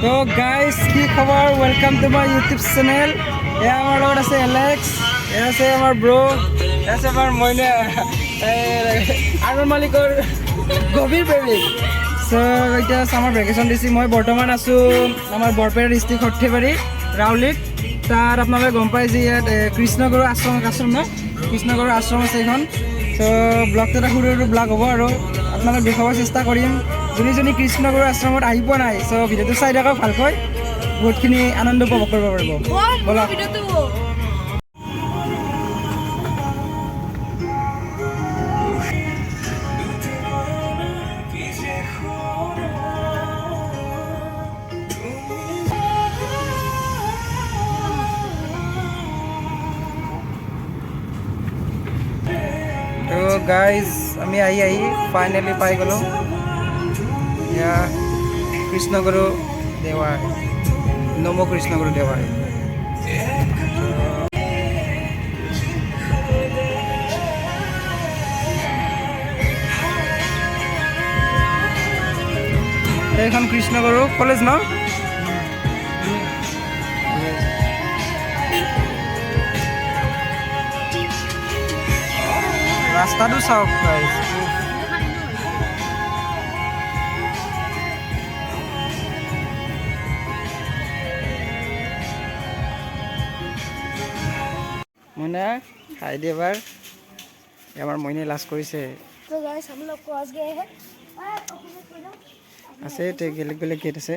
তো গাইস কি খবর welcome to my YouTube channel এ আমার লগত আছে এলেক্স এ আছে আমার ব্রো এ আছে আমার মইনা আরমান মালিকৰ গভীৰ প্ৰেমিক সো এটা সামাৰ ভ্যাকেশন দিছি মই বৰ্তমান আছো আমাৰ বৰপেটা ডিস্ট্ৰিক্ট সৰ্থেবাৰী ৰাউলিত তাৰ আপোনালোকে গম পাই যে ইয়াত কৃষ্ণগুৰু আশ্ৰম ন কৃষ্ণগুৰু আশ্ৰম আছে এখন তো ব্লগটো এটা সৰু সৰু ব্লগ হ'ব আৰু আপোনালোক দেখাব চেষ্টা কৰিম যোনে কৃষ্ণগুৰু আশ্ৰমত আহি পোৱা নাই সো ভিডিঅ'টো চাই থাকক ভালকৈ বহুতখিনি আনন্দ উপভোগ কৰিব পাৰিব ব'লক তো গাইজ আমি আহি ফাইনেলি পাই গ'লোঁ এয়া কৃষ্ণগুৰু দেৱাই নমো কৃষ্ণগুৰু দেৱাই এইখন কৃষ্ণগুৰু কলেজ ন ৰাস্তাটো চাওক গাইজ মইনা খাই দিয়ে এবাৰ এবাৰ মইনে লাজ কৰিছে আছে বেলেগ বেলেগ গেট আছে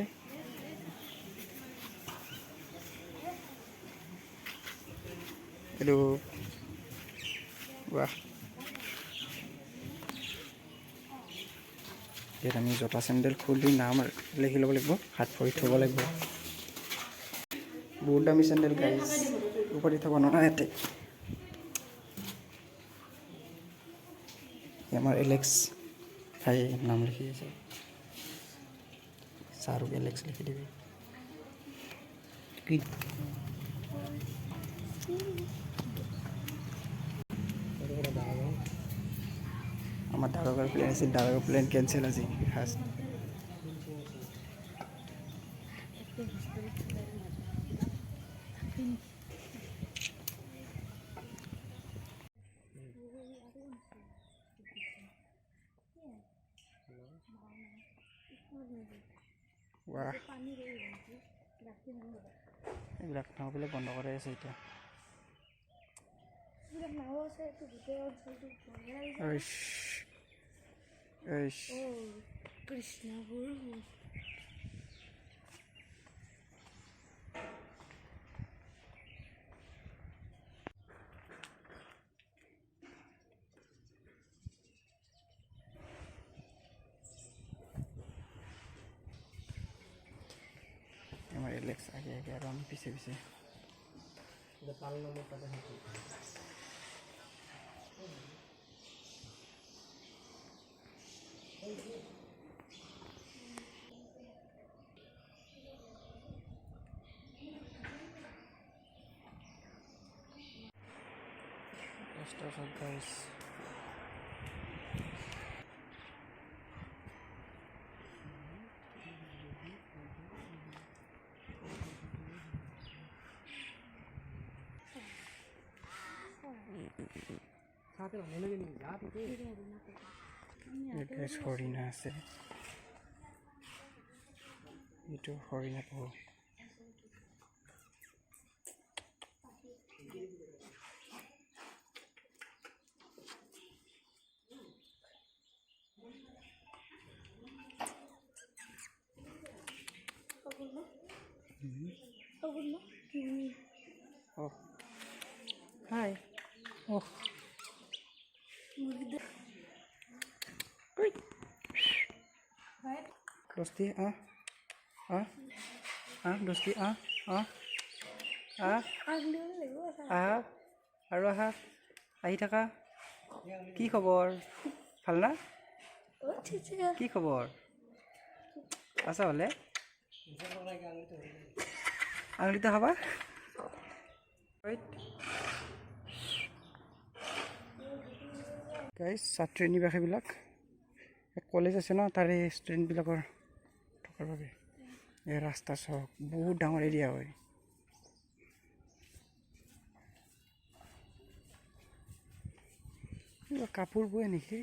এইটো বাহ ইয়াত আমি জোতা চেণ্ডেল খুলি নাম লিখি ল'ব লাগিব হাত ভৰি থ'ব লাগিব বহুত দামী চেণ্ডেল গাইজ উপৰি থ'ব নোৱাৰা ইয়াতে আমাৰ এলেক্স ভাই নাম লিখি আছে চাৰুক এলেক্স লিখি দিবি কি আমাৰ দাৰোগাৰ প্লেন আছে দাৰোগাৰ প্লেন ক্যান্সেল আছে ফাৰ্স্ট বাহ এইবিলাক নাওবিলাক বন্ধ কৰাই আছে এতিয়া কৃষ্ণগুৰু আমাৰ এলেক্স আগে আগে আৰ আমি পিছিয়ে পিছিয়ে guys হৰিণা আছে এইটো হৰিণা পাব oh hi oh dosti dosti আৰু আহা আহি থাকা কি খবৰ ভাল না কি খবৰ আছা হলে আঙুলিটা খাবা গাইজ ছাত্ৰী নিবাসীবিলাক কলেজ আছে ন তাৰে ষ্টুডেণ্টবিলাকৰ থকাৰ বাবে এই ৰাস্তা চাওক বহুত ডাঙৰ এৰিয়া হয় কাপোৰ বয় নেকি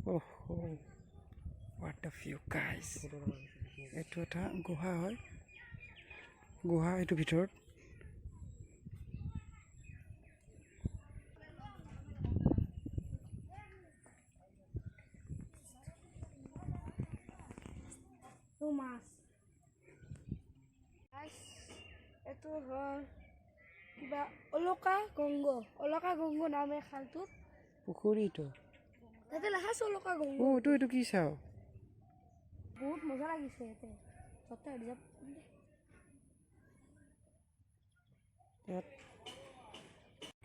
Oh, what a view, guys! Itu ada guha hoy. Guha itu ভিতৰত. Mas. Guys, itu hal kiba Oloka Gongo নামে খালটো পুখুৰীটো তাতে লাহাস Oloka Gongo ও এইটো কি চাও বহুত মজা লাগিছে এতে সত্য রিজার্ভ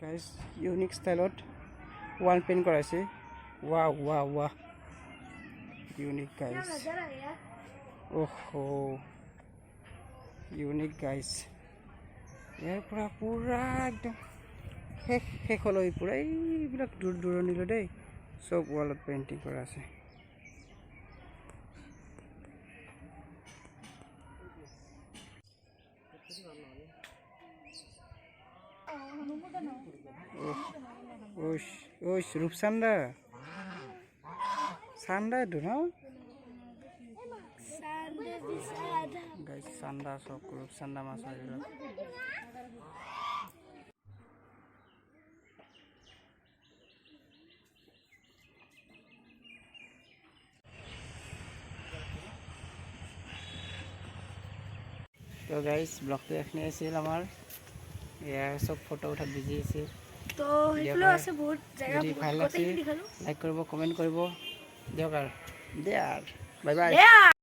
গাইস ইউনিক ষ্টাইলত ওয়াল পেইন্ট কৰাইছে ওয়াও ইউনিক গাইস ওহো ইউনিক গাইস ইয়াৰ পৰা পুৰা একদম শেষলৈ পুৰা এইবিলাক দূৰণিলৈ দেই সব ওয়ালত পেইন্টিং কৰা আছে ওই ৰূপসান্দা সান্দা তো না গাইস সান্দা সব ৰূপসান্দা মাছ হইলো তো গাইস ব্লগটো এখনি আছিল আমাৰ ইয়াৰ সব ফটো উঠা বিজি আছে তো হেফলো আছে বহুত জায়গা লাইক কৰিব কমেন্ট কৰিব দিয়ক আৰু দে আৰু বাই বাই